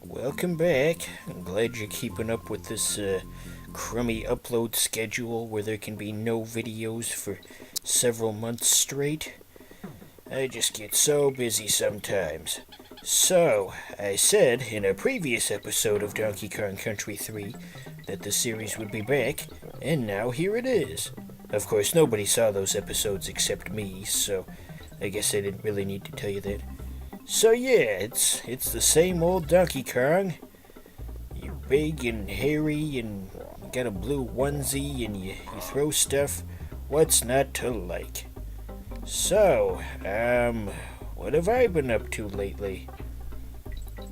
Welcome back. I'm glad you're keeping up with this crummy upload schedule where there can be no videos for several months straight. I just get so busy sometimes. So, I said in a previous episode of Donkey Kong Country 3 that the series would be back, and now here it is. Of course, nobody saw those episodes except me, so I guess I didn't really need to tell you that. So yeah, it's the same old Donkey Kong. You're big and hairy and you got a blue onesie and you throw stuff. What's not to like? So, what have I been up to lately?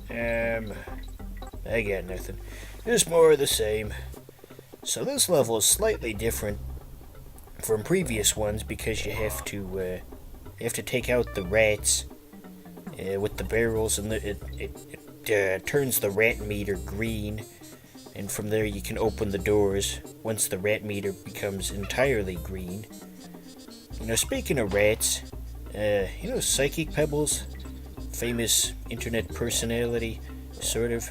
I got nothing. Just more of the same. So this level is slightly different from previous ones because you have to take out the rats with the barrels, and it turns the rat meter green, and from there you can open the doors once the rat meter becomes entirely green. Speaking of rats, Psychic Pebbles, famous internet personality, sort of,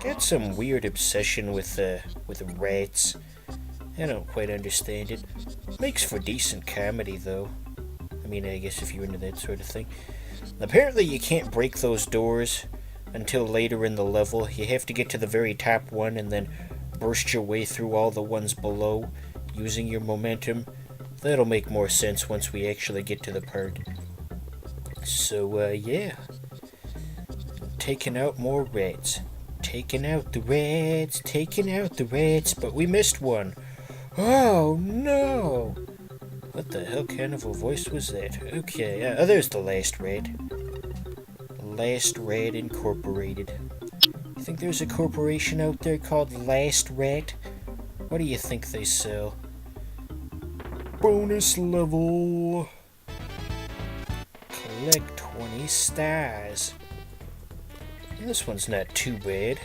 got some weird obsession with rats. I don't quite understand it. Makes for decent comedy, though. I guess if you're into that sort of thing. Apparently you can't break those doors until later in the level. You have to get to the very top one and then burst your way through all the ones below using your momentum. That'll make more sense once we actually get to the part. So, yeah. Taking out more rats. Taking out the rats, but we missed one. Oh, no! What the hell kind of a voice was that? Okay, there's the Last Rat. Last Rat Incorporated. You think there's a corporation out there called Last Rat? What do you think they sell? Bonus level. Collect 20 stars. This one's not too bad.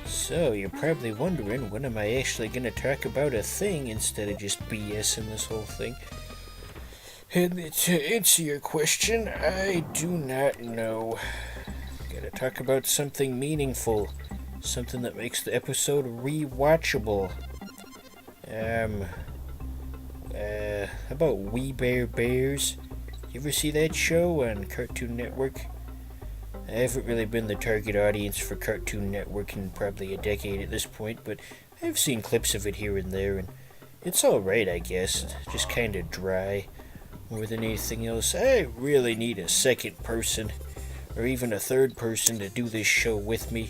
So, you're probably wondering, when am I actually going to talk about a thing instead of just BSing this whole thing? And to answer your question, I do not know. Gotta talk about something meaningful. Something that makes the episode rewatchable. How about We Bare Bears? You ever see that show on Cartoon Network? I haven't really been the target audience for Cartoon Network in probably a decade at this point, but I've seen clips of it here and there, and it's alright, I guess. It's just kind of dry. More than anything else, I really need a second person, or even a third person to do this show with me.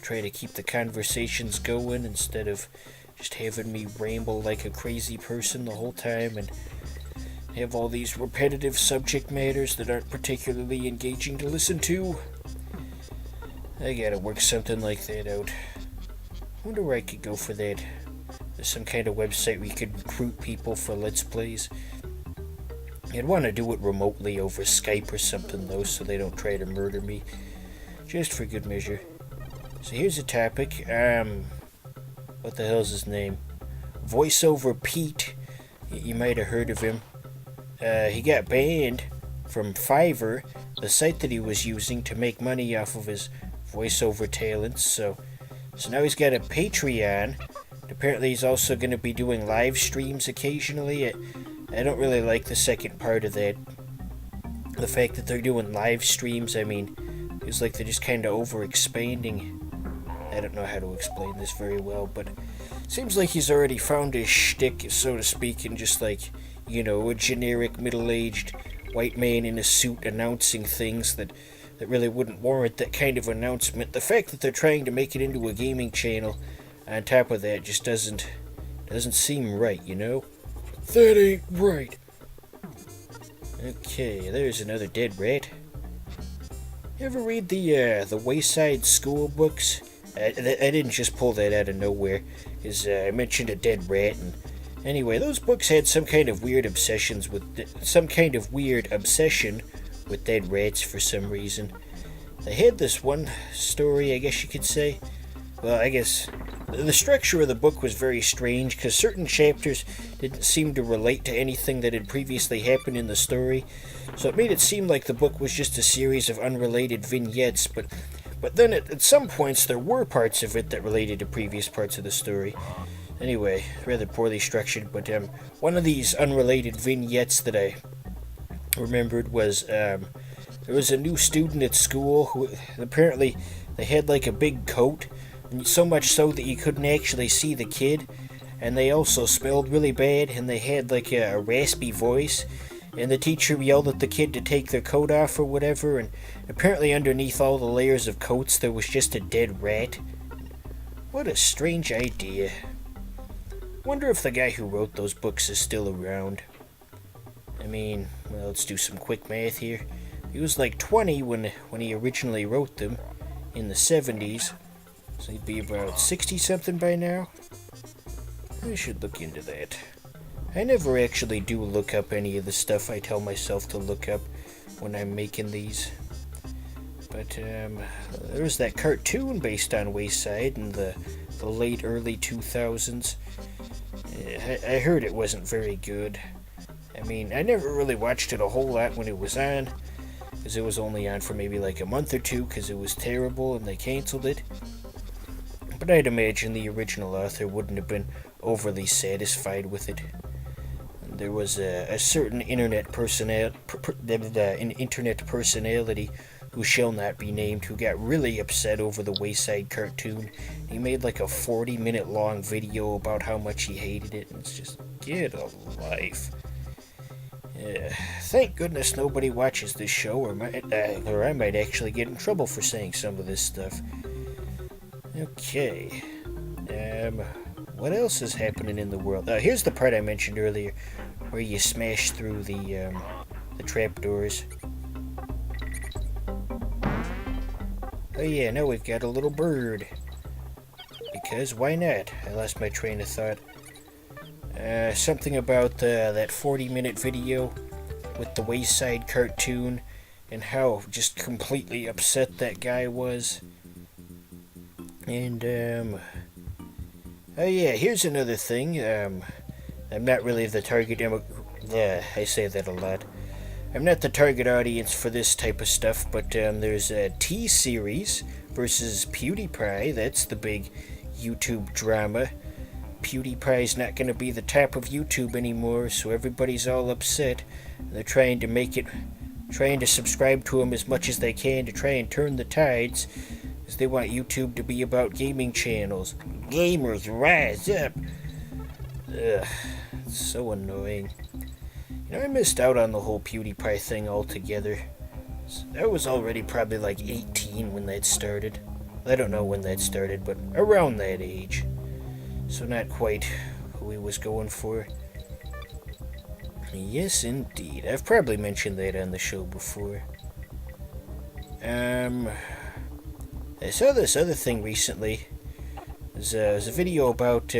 Try to keep the conversations going instead of just having me ramble like a crazy person the whole time and have all these repetitive subject matters that aren't particularly engaging to listen to. I gotta work something like that out. Wonder where I could go for that. There's some kind of website where you could recruit people for Let's Plays. I'd want to do it remotely over Skype or something, though, so they don't try to murder me. Just for good measure. So here's a topic. What the hell's his name? VoiceOver Pete. You might have heard of him. He got banned from Fiverr, the site that he was using to make money off of his voiceover talents. So now he's got a Patreon. Apparently he's also going to be doing live streams occasionally. I don't really like the second part of that. The fact that they're doing live streams, it's like they're just kind of over-expanding. I don't know how to explain this very well, but it seems like he's already found his shtick, so to speak, and just like, a generic middle-aged white man in a suit announcing things that really wouldn't warrant that kind of announcement. The fact that they're trying to make it into a gaming channel on top of that just doesn't seem right, That ain't right. Okay, there's another dead rat. You ever read the Wayside School books? I didn't just pull that out of nowhere, because I mentioned a dead rat, and anyway, those books had some kind of weird obsession with dead rats for some reason. They had this one story, I guess you could say. Well, I guess the structure of the book was very strange, because certain chapters didn't seem to relate to anything that had previously happened in the story, so it made it seem like the book was just a series of unrelated vignettes, but But then at some points there were parts of it that related to previous parts of the story. Anyway, rather poorly structured, but one of these unrelated vignettes that I remembered was there was a new student at school who apparently they had like a big coat, and so much so that you couldn't actually see the kid, and they also smelled really bad, and they had like a raspy voice, and the teacher yelled at the kid to take their coat off or whatever, and apparently underneath all the layers of coats there was just a dead rat. What a strange idea. Wonder if the guy who wrote those books is still around. I mean, well, let's do some quick math here. He was like 20 when he originally wrote them, in the 70s. So he'd be about 60-something by now. I should look into that. I never actually do look up any of the stuff I tell myself to look up when I'm making these. But there was that cartoon based on Wayside in the late early 2000s. I heard it wasn't very good. I mean, I never really watched it a whole lot when it was on, because it was only on for maybe like a month or two because it was terrible and they canceled it. But I'd imagine the original author wouldn't have been overly satisfied with it. There was a certain internet personality who shall not be named who got really upset over the Wayside cartoon. He made like a 40-minute long video about how much he hated it, and it's just, get a life. Thank goodness nobody watches this show, or I might actually get in trouble for saying some of this stuff. Okay. What else is happening in the world? Here's the part I mentioned earlier, where you smash through the trapdoors. Oh yeah, now we've got a little bird. Because why not? I lost my train of thought. Something about that 40-minute video with the Wayside cartoon and how just completely upset that guy was. And, oh yeah, here's another thing. I'm not really the target I say that a lot. I'm not the target audience for this type of stuff, but there's a T-Series versus PewDiePie. That's the big YouTube drama. PewDiePie's not going to be the top of YouTube anymore, so everybody's all upset. They're trying to subscribe to him as much as they can to try and turn the tides, because they want YouTube to be about gaming channels. Gamers, rise up! Ugh, it's so annoying. You know, I missed out on the whole PewDiePie thing altogether. I was already probably like 18 when that started. I don't know when that started, but around that age. So not quite who he was going for. Yes, indeed. I've probably mentioned that on the show before. I saw this other thing recently. There's a video about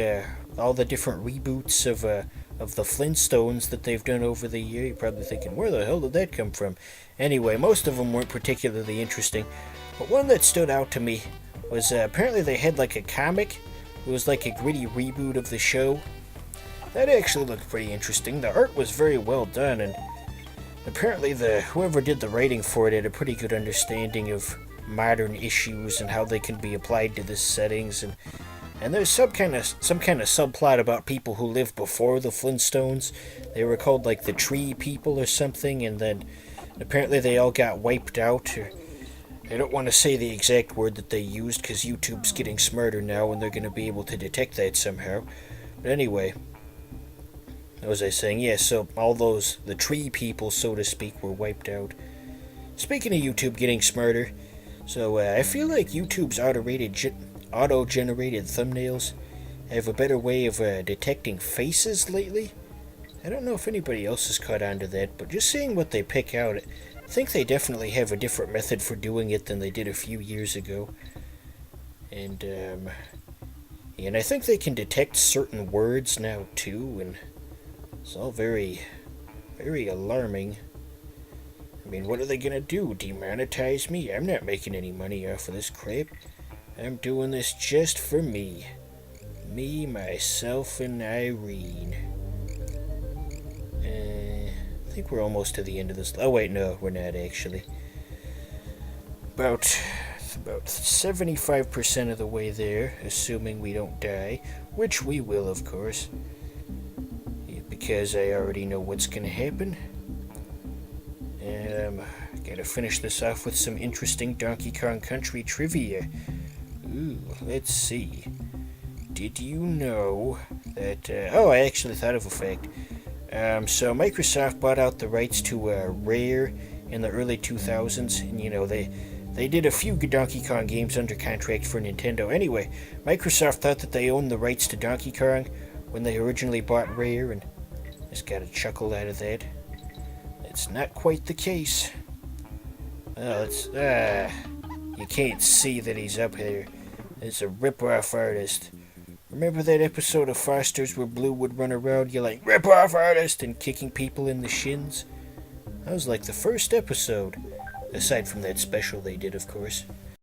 all the different reboots of the Flintstones that they've done over the year. You're probably thinking, where the hell did that come from? Anyway, most of them weren't particularly interesting. But one that stood out to me was apparently they had like a comic. It was like a gritty reboot of the show. That actually looked pretty interesting. The art was very well done, and apparently whoever did the writing for it had a pretty good understanding of modern issues and how they can be applied to the settings, and there's some kind of subplot about people who lived before the Flintstones. They were called like the Tree People or something, and then apparently they all got wiped out. I don't want to say the exact word that they used because YouTube's getting smarter now and they're going to be able to detect that somehow. But anyway, what was I saying? Yeah, so all the Tree People, so to speak, were wiped out. Speaking of YouTube getting smarter, so I feel like YouTube's auto-generated thumbnails have a better way of detecting faces lately. I don't know if anybody else has caught on to that, but just seeing what they pick out, I think they definitely have a different method for doing it than they did a few years ago. And I think they can detect certain words now too, and it's all very, very alarming. I mean, what are they gonna do? Demonetize me? I'm not making any money off of this crap. I'm doing this just for me. Me, myself, and Irene. I think we're almost to the end of this. Oh wait, no, we're not actually. About about 75% of the way there, assuming we don't die, which we will, of course, because I already know what's gonna happen. Gotta finish this off with some interesting Donkey Kong Country trivia. Ooh, let's see. Did you know that, I actually thought of a fact. So Microsoft bought out the rights to Rare in the early 2000s, and they did a few Donkey Kong games under contract for Nintendo. Anyway, Microsoft thought that they owned the rights to Donkey Kong when they originally bought Rare, and just got a chuckle out of that. It's not quite the case. Well, you can't see that he's up here. It's a rip-off artist. Remember that episode of Foster's where Blue would run around yelling, "Rip-off artist!" and kicking people in the shins? That was like the first episode. Aside from that special they did, of course.